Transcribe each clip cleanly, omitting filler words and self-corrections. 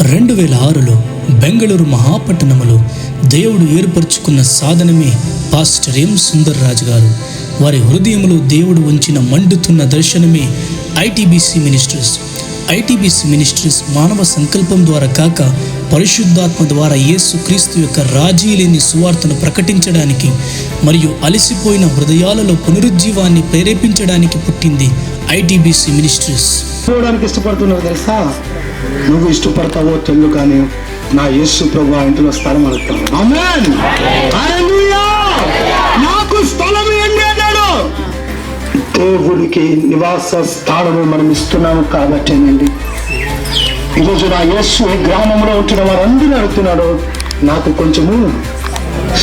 2006లో బెంగళూరు మహాపట్టణములో దేవుడు ఏర్పరచుకున్న సాధనమే పాస్టర్ ఎం సుందర్ రాజు గారు. వారి హృదయంలో దేవుడు ఉంచిన మండుతున్న దర్శనమే ఐటీబీసీ మినిస్ట్రీస్. ఐటీబీసీ మినిస్ట్రీస్ మానవ సంకల్పం ద్వారా కాక పరిశుద్ధాత్మ ద్వారా యేసు క్రీస్తు యొక్క రాజీ లేని సువార్తను ప్రకటించడానికి మరియు అలసిపోయిన హృదయాలలో పునరుజ్జీవాన్ని ప్రేరేపించడానికి పుట్టింది ఐటీబీసీ మినిస్ట్రీస్. చూడడానికి ఇష్టపడుతున్నావు తెలుసా? నువ్వు ఇష్టపడతావో తెలుగు కానీ నా యేసు ప్రభు ఆ ఇంటిలో స్థలం అడుగుతాను. ఆమేన్. హల్లెలూయా. నాకు స్థలం ఏంటి అన్నాడు. దేవుడికి నివాస స్థానము మనం ఇస్తున్నాము కాబట్టేనండి ఈరోజు నా యేసు ఈ గ్రామంలో ఉంటున్న వారందరూ అడుగుతున్నాడు, నాకు కొంచెము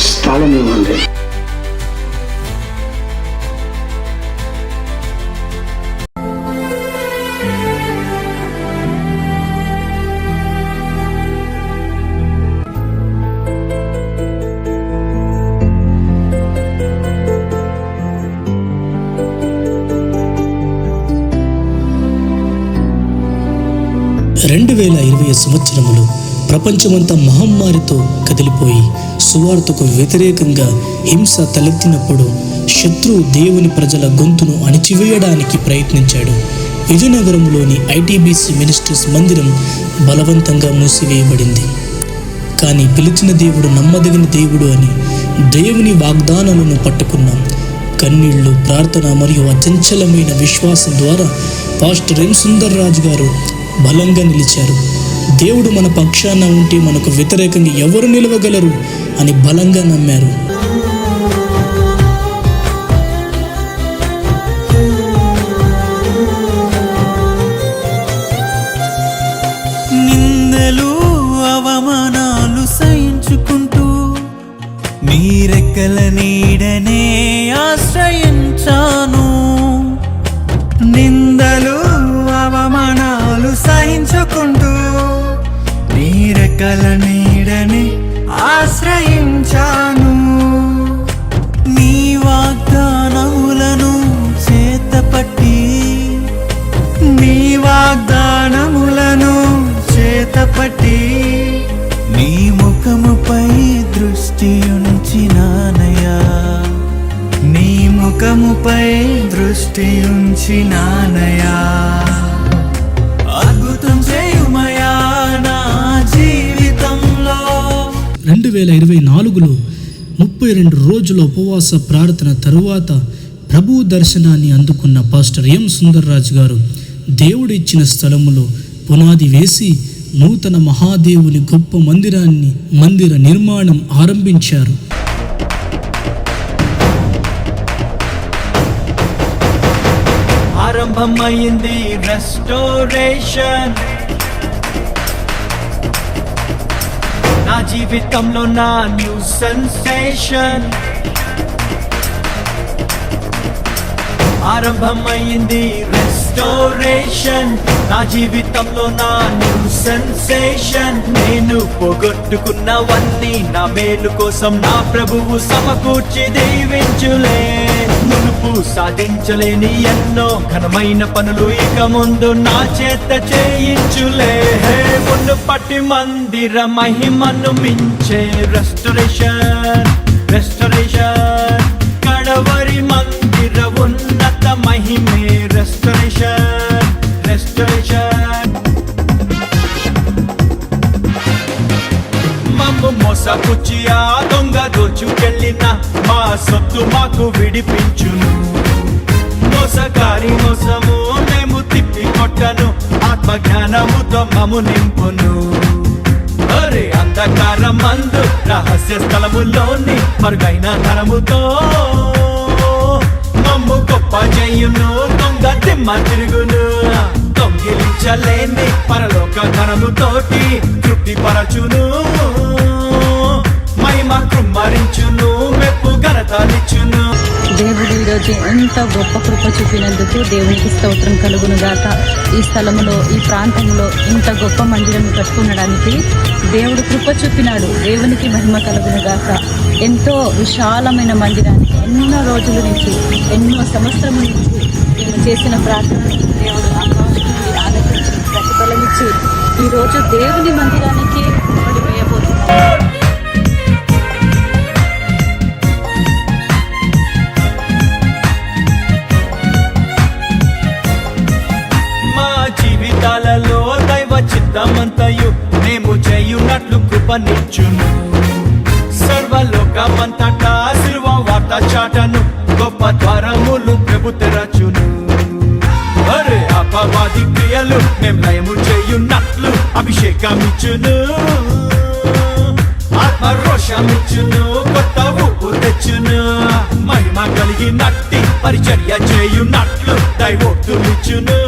స్థలం ఇవ్వండి. సంవత్సరములు ప్రపంచమంతా మహమ్మారితో కదిలిపోయి సువార్తకు వ్యతిరేకంగా హింస తలెత్తినప్పుడు శత్రువు దేవుని ప్రజల గొంతును అణిచివేయడానికి ప్రయత్నించాడు. విజయనగరంలోని ఐటీబీసీ మినిస్ట్రీస్ మందిరం బలవంతంగా మూసివేయబడింది. కానీ పిలిచిన దేవుడు నమ్మదగిన దేవుడు అని దేవుని వాగ్దానాలను పట్టుకున్నాం. కన్నీళ్లు, ప్రార్థన మరియు అచంచలమైన విశ్వాసం ద్వారా పాస్టర్ ఎం సుందర్ రాజు గారు బలంగా నిలిచారు. దేవుడు మన పక్షాన ఉంటే మనకు వ్యతిరేకంగా ఎవరు నిలవగలరు అని బలంగా నమ్మారు. నిందలు అవమానాలు సహించుకుంటూ నీ రెక్కల నీడనే ఆశ్రయించాను. నిందలు అవమానాలు సహించుకుంటూ నీ రెక్కల నీడని ఆశ్రయించాను. నీ వాగ్దానములను చేతపట్టి నీ వాగ్దానములను చేతపట్టి నీ ముఖముపై దృష్టి ఉంచినానయ్యా. నీ ముఖముపై దృష్టి ఉంచినానయ్యా. అద్భుతం చేయుమయా నా జీవితంలో. 2024లో 32 రోజుల ఉపవాస ప్రార్థన తరువాత ప్రభు దర్శనాన్ని అందుకున్న పాస్టర్ ఎం సుందర్ రాజు గారు దేవుడు ఇచ్చిన స్థలములో పునాది వేసి నూతన మహాదేవుని గొప్ప మందిర నిర్మాణం ఆరంభించారు. ఆరంభమైంది రెస్టోరేషన్. నా జీవితంలో నా న్యూ సెన్సేషన్. ఆరంభమైంది రెస్టోరేషన్. నా జీవితంలో నా న్యూ సెన్సేషన్. నేను పోగొట్టుకున్నవన్నీ నా మేలు కోసం నా ప్రభువు సమకూర్చి దీవించులే. మునుపు సాధించలేని ఎన్నో ఘనమైన పనులు ఇక ముందు నా చేత చేయించులే. మునుపటి మందిర మహిమను మించే రెస్టోరేషన్. రెస్టోరేషన్ కడవరి మందిర ఉన్నత మహిమే రెస్టోరేషన్. రెస్టోరేషన్ మమ్ము మోసపుచ్చి ఆ దొంగ దోచుకెళ్ళిన మా సొత్తు మాకు విడిపించును. మోసగారి మోసము మేము తిప్పి కొట్టను. ఆత్మజ్ఞానముతో మము నింపును. అరే అంధకారం మందు రహస్య స్థలములోని మరుగైన ధనముతో మమ్ము గొప్ప చేయును. దొంగ దిమ్మ తిరుగును. దొంగిలించలేని పరలోక ధనముతోటి తృప్తి పరచును. మహిమ కృమ్మరించును. మెప్పు ఘనతనిచ్చును. దేవుడు ఈరోజు ఎంత గొప్ప కృప చూపినందుకు దేవునికి స్తోత్రం కలుగును గాక. ఈ స్థలంలో, ఈ ప్రాంతంలో ఇంత గొప్ప మందిరం కట్టుకునడానికి దేవుడు కృప చూపినాడు. దేవునికి మహిమ కలుగును గాక. ఎంతో విశాలమైన మందిరానికి ఎన్నో రోజుల నుంచి, ఎన్నో సంవత్సరముల నుంచి చేసిన ప్రార్థన దేవుడు ఆకాశం నుండి ఆలకించి ప్రతిఫలమిచ్చి ఈరోజు దేవుని మందిరానికి ముడి వేయబోతున్నాం. మా జీవితాలలో దైవ చిత్తమంతయు మేము చేయున్నట్లు కృపనిచ్చును. సర్వలోకమంతటా సిలువ వార్త చాటను, గొప్ప ద్వారములు ప్రభు తెరచును. అరే అపవాది క్రియలు మేం లయము చేయున్నట్లు అభిషేకమిచ్చును. ఆత్మరోషమిచ్చును, కొత్త ఊపు తెచ్చును. మహిమ కలిగినట్టి పరిచర్య చేయున్నట్లు దైవోక్తులిచ్చును.